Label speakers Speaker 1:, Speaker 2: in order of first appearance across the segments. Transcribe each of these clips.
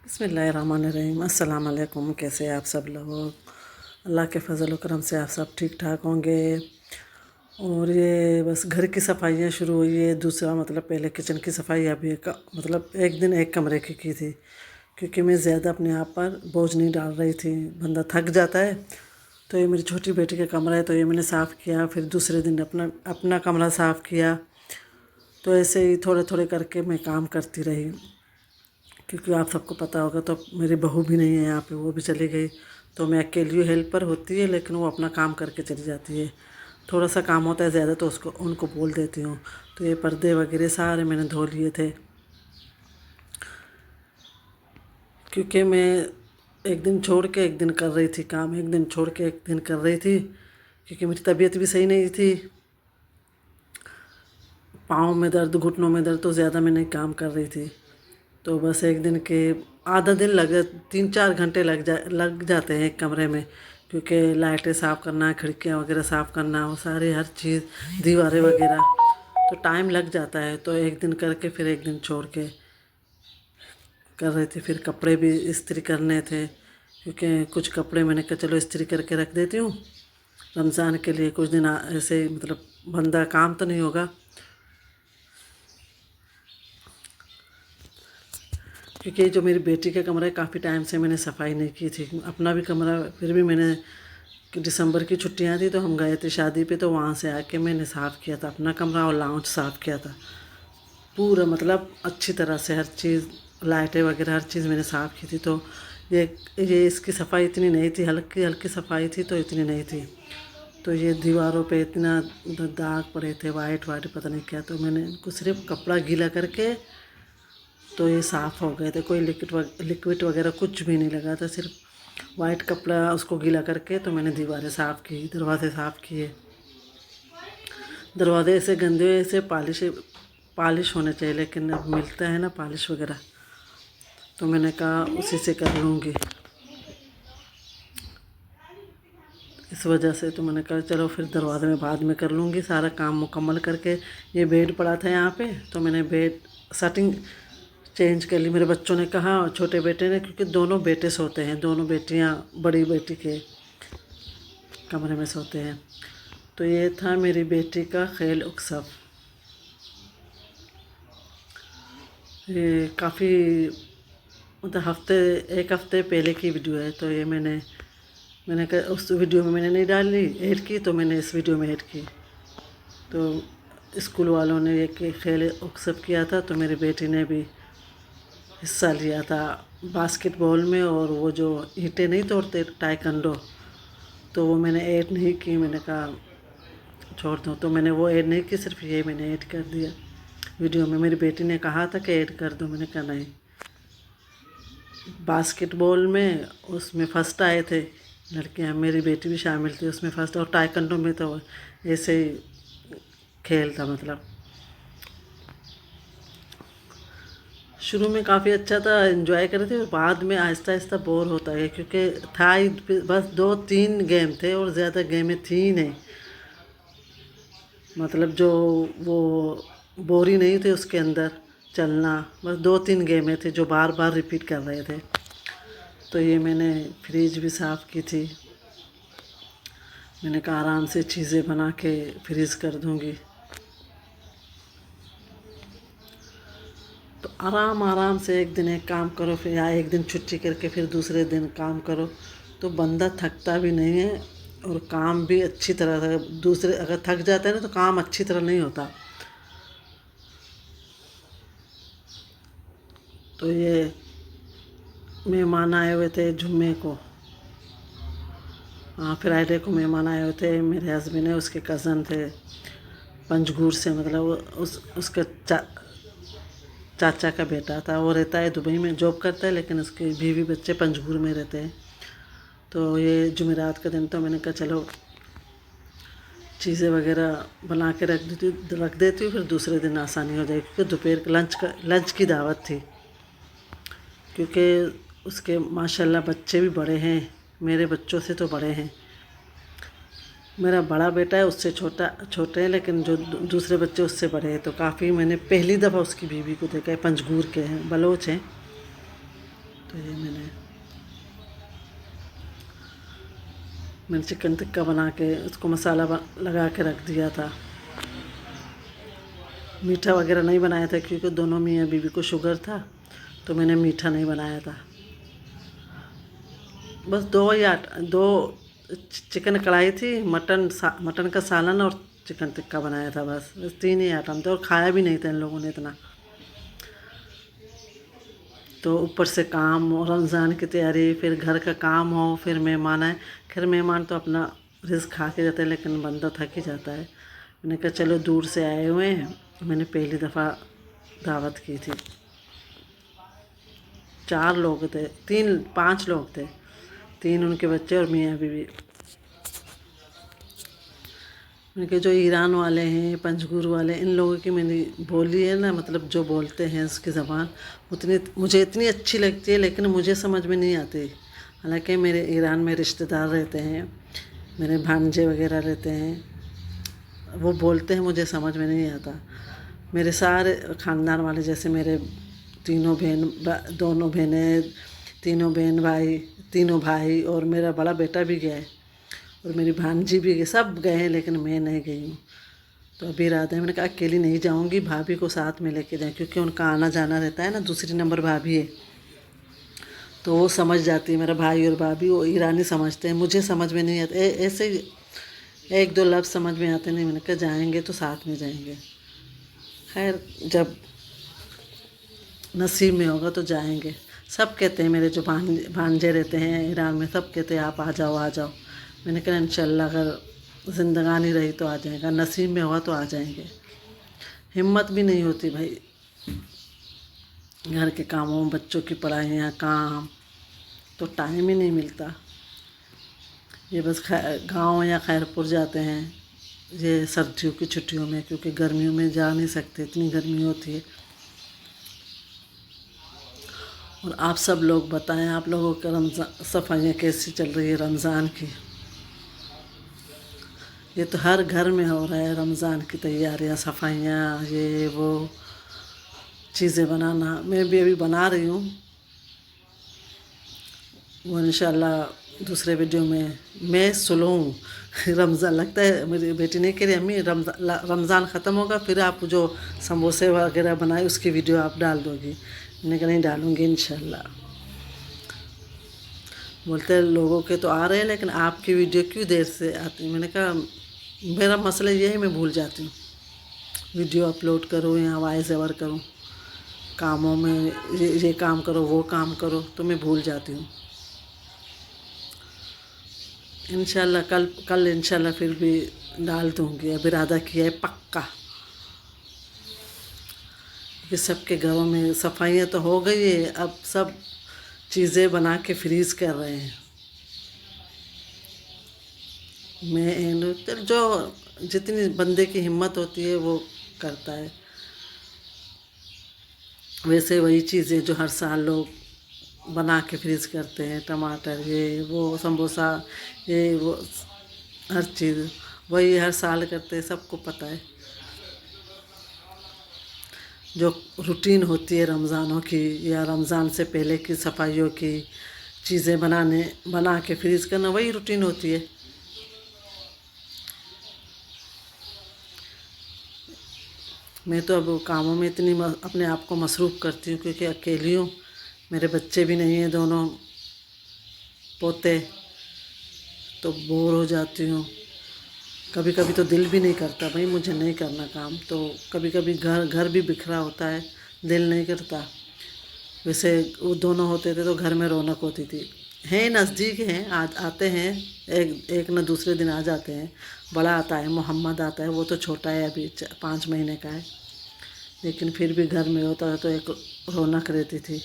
Speaker 1: बिस्मिल्लाहिर्रहमानिर्रहीम। अस्सलाम वालेकुम। कैसे आप सब लोग? अल्लाह के फजल व करम से आप सब ठीक ठाक होंगे। और ये बस घर की सफाइयाँ शुरू हुई है। दूसरा मतलब पहले किचन की सफाई अभी मतलब एक दिन एक कमरे की थी, क्योंकि मैं ज़्यादा अपने आप पर बोझ नहीं डाल रही थी। बंदा थक जाता है। तो ये मेरी छोटी बेटी का कमरा है, तो ये मैंने साफ़ किया। फिर दूसरे दिन अपना कमरा साफ़ किया। तो ऐसे ही थोड़े थोड़े करके मैं काम करती रही, क्योंकि आप सबको पता होगा तो मेरी बहू भी नहीं है यहाँ पे, वो भी चली गई। तो मैं अकेली हेल्पर होती है, लेकिन वो अपना काम करके चली जाती है। थोड़ा सा काम होता है ज़्यादा तो उनको बोल देती हूँ। तो ये पर्दे वगैरह सारे मैंने धो लिए थे, क्योंकि मैं एक दिन छोड़ के एक दिन कर रही थी काम, एक दिन छोड़ के एक दिन कर रही थी, क्योंकि मेरी तबीयत भी सही नहीं थी। पाँव में दर्द, घुटनों में दर्द, तो ज़्यादा मैं नहीं काम कर रही थी। तो बस एक दिन के आधा दिन 3-4 घंटे लग जाते हैं एक कमरे में, क्योंकि लाइटें साफ़ करना, खिड़कियाँ वगैरह साफ़ करना, वो सारी हर चीज़, दीवारें वगैरह, तो टाइम लग जाता है। तो एक दिन करके फिर एक दिन छोड़ के कर रही थी। फिर कपड़े भी इस्त्री करने थे, क्योंकि कुछ कपड़े मैंने कहा चलो इस्त्री करके रख देती हूँ रमज़ान के लिए। कुछ दिन ऐसे ही मतलब बंदा काम तो नहीं होगा, क्योंकि जो मेरी बेटी का कमरा है काफ़ी टाइम से मैंने सफाई नहीं की थी। अपना भी कमरा फिर भी मैंने, दिसंबर की छुट्टियां थी तो हम गए थे शादी पे, तो वहाँ से आके मैंने साफ़ किया था अपना कमरा और लाउंज साफ़ किया था पूरा, मतलब अच्छी तरह से हर चीज़, लाइटें वगैरह हर चीज़ मैंने साफ़ की थी। तो ये इसकी सफाई इतनी नहीं थी, हल्की हल्की सफाई थी, तो इतनी नहीं थी। तो ये दीवारों पे इतना दाग पड़े थे, वाइट वाइट पता नहीं क्या। तो मैंने इनको सिर्फ कपड़ा गीला करके तो ये साफ़ हो गए थे। कोई लिक्विड वगैरह कुछ भी नहीं लगा था, सिर्फ वाइट कपड़ा उसको गीला करके तो मैंने दीवारें साफ़ की, दरवाजे साफ़ किए। दरवाजे ऐसे गंदे, ऐसे पालिश होने चाहिए, लेकिन अब मिलता है ना पालिश वगैरह, तो मैंने कहा उसी से कर लूँगी इस वजह से। तो मैंने कहा चलो फिर दरवाजे में बाद में कर लूँगी, सारा काम मुकम्मल करके। ये बेड पड़ा था यहाँ पे, तो मैंने बेड सेटिंग चेंज कर ली। मेरे बच्चों ने कहा, छोटे बेटे ने, क्योंकि दोनों बेटे सोते हैं, दोनों बेटियाँ बड़ी बेटी के कमरे में सोते हैं। तो ये था मेरी बेटी का खेल उत्सव। ये काफ़ी मतलब एक हफ्ते पहले की वीडियो है। तो ये मैंने कहा उस वीडियो में मैंने नहीं डाली, ऐड की, तो मैंने इस वीडियो में ऐड की। तो स्कूल वालों ने एक खेल उत्सव किया था, तो मेरी बेटी ने भी हिस्सा लिया था बास्केटबॉल में। और वो जो ईंटें नहीं तोड़ते टाइकंडो, तो वो मैंने ऐड नहीं की, मैंने कहा छोड़ दो। तो मैंने वो ऐड नहीं की, सिर्फ ये मैंने ऐड कर दिया वीडियो में। मेरी बेटी ने कहा था कि ऐड कर दो, मैंने कहा नहीं। बास्केटबॉल में उसमें फ़र्स्ट आए थे लड़कियां, मेरी बेटी भी शामिल थी उसमें फ़र्स्ट। और टाइकंडो में तो ऐसे ही खेल था, मतलब शुरू में काफ़ी अच्छा था, एंजॉय कर रहे थे। बाद में आहिस्ता आहिस्ता बोर होता है, क्योंकि था ही बस 2-3 गेम थे और ज़्यादा गेमें थी ही नहीं। मतलब जो वो बोरी नहीं थे उसके अंदर चलना, बस 2-3 गेमें थे जो बार बार रिपीट कर रहे थे। तो ये मैंने फ्रिज भी साफ़ की थी, मैंने कहा आराम से चीज़ें बना के फ्रीज़ कर दूँगी। तो आराम आराम से एक दिन एक काम करो, फिर या एक दिन छुट्टी करके फिर दूसरे दिन काम करो, तो बंदा थकता भी नहीं है और काम भी अच्छी तरह से। दूसरे अगर थक जाता है ना तो काम अच्छी तरह नहीं होता। तो ये मेहमान आए हुए थे जुम्मे को, हाँ फ्राइडे को मेहमान आए हुए थे। मेरे हस्बैंड है, उसके कज़न थे पंजगूर से, मतलब उसका चाचा का बेटा था। वो रहता है दुबई में, जॉब करता है, लेकिन उसके बीवी बच्चे पंजगूर में रहते हैं। तो ये जुमेरात का दिन, तो मैंने कहा चलो चीज़ें वगैरह बना के रख देती हूँ, फिर दूसरे दिन आसानी हो जाएगी, क्योंकि दोपहर के लंच की दावत थी। क्योंकि उसके माशाल्लाह बच्चे भी बड़े हैं, मेरे बच्चों से तो बड़े हैं। मेरा बड़ा बेटा है, उससे छोटे हैं, लेकिन जो दूसरे बच्चे उससे बड़े हैं। तो काफ़ी मैंने पहली दफ़ा उसकी बीवी को देखा है। पंजगूर के हैं, बलोच हैं। तो ये मैंने चिकन टिक्का बना के उसको मसाला लगा के रख दिया था। मीठा वगैरह नहीं बनाया था, क्योंकि दोनों मियाँ बीवी को शुगर था, तो मैंने मीठा नहीं बनाया था। बस दो चिकन कढ़ाई थी, मटन का सालन और चिकन टिक्का बनाया था। बस 3 ही आइटम थे, और खाया भी नहीं था इन लोगों ने इतना। तो ऊपर से काम और रमज़ान की तैयारी, फिर घर का काम हो, फिर मेहमान आए। खैर मेहमान तो अपना रिज़्क़ खा के जाते हैं, लेकिन बंदा थक ही जाता है। मैंने कहा चलो दूर से आए हुए हैं, मैंने पहली दफ़ा दावत की थी। 4 लोग थे, 5 लोग थे, 3 उनके बच्चे और मियाँ बीवी। उनके जो ईरान वाले हैं, पंजगुर वाले, इन लोगों की मैंने बोली है ना, मतलब जो बोलते हैं उसकी ज़बान उतनी मुझे इतनी अच्छी लगती है, लेकिन मुझे समझ में नहीं आती। हालांकि मेरे ईरान में रिश्तेदार रहते हैं, मेरे भांजे वगैरह रहते हैं, वो बोलते हैं, मुझे समझ में नहीं आता। मेरे सारे ख़ानदान वाले, जैसे मेरे दोनों बहनें, तीनों भाई और मेरा बड़ा बेटा भी गया है, और मेरी भांजी भी गई, सब गए हैं, लेकिन मैं नहीं गई हूँ। तो अभी इरादा है, मैंने कहा अकेली नहीं जाऊँगी, भाभी को साथ में लेके जाएँ, क्योंकि उनका आना जाना रहता है ना। दूसरी नंबर भाभी है, तो वो समझ जाती है। मेरा भाई और भाभी वो ईरानी समझते हैं, मुझे समझ में नहीं आता। ऐसे ही 1-2 लफ्ज़ समझ में आते नहीं। मैंने कहा जाएंगे तो साथ में जाएंगे। खैर जब नसीब में होगा तो जाएंगे। सब कहते हैं, मेरे जो भांजे रहते हैं ईरान में, सब कहते हैं आप आ जाओ आ जाओ। मैंने कहा इंशाल्लाह अगर ज़िंदगानी रही तो आ जाएगा, नसीब में हुआ तो आ जाएंगे। हिम्मत भी नहीं होती भाई, घर के कामों, बच्चों की पढ़ाइयाँ, काम, तो टाइम ही नहीं मिलता। ये बस गांव या खैरपुर जाते हैं ये सर्दियों की छुट्टियों में, क्योंकि गर्मियों में जा नहीं सकते, इतनी गर्मी होती है। और आप सब लोग बताएं, आप लोगों के रमज़ान सफाइयाँ कैसी चल रही है रमज़ान की? ये तो हर घर में हो रहा है, रमज़ान की तैयारियाँ, सफाइयाँ, ये वो चीज़ें बनाना। मैं भी अभी बना रही हूँ, वो इंशाल्लाह दूसरे वीडियो में मैं स्लो हूँ। रमज़ान लगता है, मेरी बेटी नहीं कह रही अम्मी रमज़ान ख़त्म होगा फिर आप जो समोसे वगैरह बनाए उसकी वीडियो आप डाल दोगी। मैंने कहा नहीं डालूँगी इंशाल्लाह। बोलते हैं लोगों के तो आ रहे हैं, लेकिन आपकी वीडियो क्यों देर से आती है? मैंने कहा मेरा मसला ये है, मैं भूल जाती हूँ। वीडियो अपलोड करूँ या वॉइस ओवर करूँ, कामों में ये काम करो वो काम करो, तो मैं भूल जाती हूँ। इंशाल्लाह कल इंशाल्लाह फिर भी डाल दूँगी। अब इरादा किया है पक्का, कि सबके घरों में सफाइयाँ तो हो गई है, अब सब चीज़ें बना के फ्रीज़ कर रहे हैं। मैं जो जितनी बंदे की हिम्मत होती है वो करता है। वैसे वही चीज़ें जो हर साल लोग बना के फ्रीज़ करते हैं, टमाटर, ये वो, समोसा, ये वो, हर चीज़ वही हर साल करते हैं, सबको पता है। जो रूटीन होती है रमज़ानों की या रमज़ान से पहले की सफाइयों की, चीज़ें बना के फ्रीज़ करना, वही रूटीन होती है। मैं तो अब कामों में इतनी अपने आप को मसरूफ़ करती हूँ, क्योंकि अकेली हूँ, मेरे बच्चे भी नहीं हैं, दोनों पोते, तो बोर हो जाती हूँ। कभी कभी तो दिल भी नहीं करता भाई मुझे नहीं करना काम, तो कभी कभी घर भी बिखरा होता है, दिल नहीं करता। वैसे वो दोनों होते थे तो घर में रौनक होती थी। हैं नज़दीक हैं, आते हैं, एक न दूसरे दिन आ जाते हैं। बड़ा आता है, मोहम्मद आता है, वो तो छोटा है, अभी 5 महीने का है, लेकिन फिर भी घर में होता है तो एक रौनक रहती थी।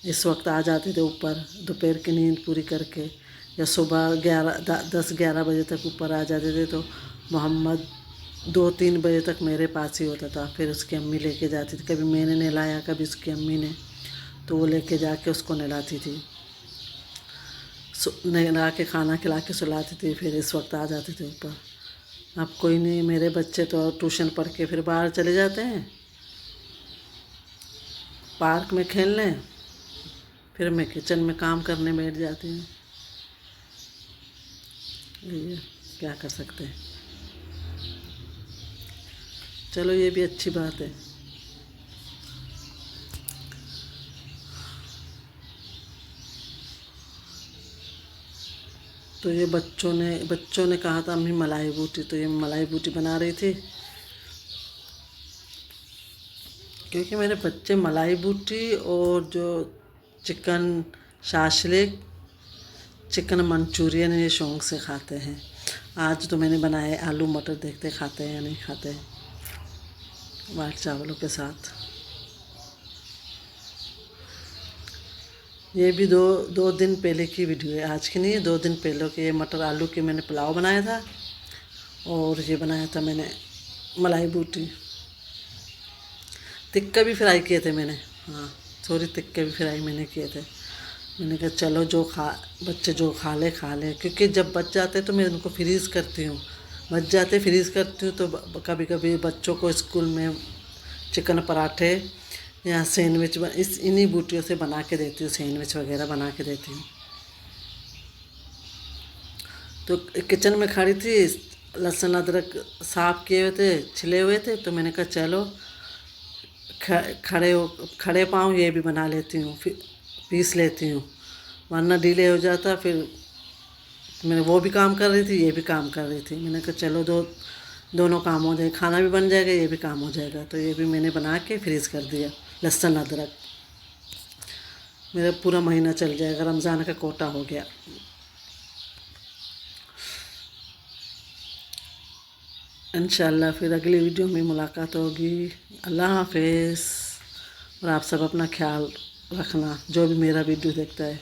Speaker 1: इस वक्त आ जाते थे ऊपर, दोपहर की नींद पूरी करके, या सुबह 10-11 बजे तक ऊपर आ जाते थे, तो محمد 2-3 بجے تک میرے پاس ہی ہوتا تھا، پھر اس کی امی لے کے جاتی تھی، کبھی میں نے نہلایا کبھی اس کی امی نے، تو وہ لے کے جا کے اس کو نہلاتی تھی، نہلا کے کھانا کھلا کے سلاتی تھی، پھر اس وقت آ جاتے تھے اوپر۔ اب کوئی نہیں، میرے بچے تو ٹیوشن پڑھ کے پھر باہر چلے جاتے ہیں پارک میں کھیلنے، پھر میں کچن میں کام کرنے بیٹھ جاتی ہوں۔ یہ کیا کر سکتے ہیں، چلو یہ بھی اچھی بات ہے۔ تو یہ بچوں نے کہا تھا امی ملائی بوٹی، تو یہ ملائی بوٹی بنا رہی تھی، کیونکہ میرے بچے ملائی بوٹی اور جو چکن شاشلیک، چکن منچورین یہ شوق سے کھاتے ہیں۔ آج تو میں نے بنائے آلو مٹر، دیکھتے کھاتے ہیں یا نہیں کھاتے ہیں، وائٹ چاولوں کے ساتھ۔ یہ بھی دو دن پہلے کی ویڈیو ہے، آج کی نہیں ہے، 2 دن پہلے کی۔ یہ مٹر آلو کی میں نے پلاؤ بنایا تھا، اور یہ بنایا تھا میں نے ملائی بوٹی، تکہ بھی فرائی کیے تھے میں نے، ہاں سوری، تکے بھی فرائی میں نے کیے تھے۔ میں نے کہا چلو بچے جو کھا لے، کیونکہ جب بچ جاتے تو میں ان کو فریز کرتی ہوں، بچ جاتے فریز کرتی ہوں، تو کبھی کبھی بچوں کو اسکول میں چکن پراٹھے یا سینڈوچ انہی بوٹیوں سے بنا کے دیتی ہوں، سینڈوچ وغیرہ بنا کے دیتی ہوں۔ تو کچن میں کھڑی تھی، لہسن ادرک صاف کیے ہوئے تھے، چھلے ہوئے تھے، تو میں نے کہا چلو کھڑے پاؤں یہ بھی بنا لیتی ہوں، پیس لیتی ہوں، ورنہ ڈیلے ہو جاتا۔ پھر میں وہ بھی کام کر رہی تھی، یہ بھی کام کر رہی تھی، میں نے کہا چلو دونوں کام ہو جائے، کھانا بھی بن جائے گا، یہ بھی کام ہو جائے گا، تو یہ بھی میں نے بنا کے فریز کر دیا، لہسن ادرک میرا پورا مہینہ چل جائے گا، رمضان کا کوٹا ہو گیا۔ انشاءاللہ پھر اگلی ویڈیو میں ملاقات ہوگی۔ اللہ حافظ، اور آپ سب اپنا خیال رکھنا جو بھی میرا ویڈیو دیکھتا ہے۔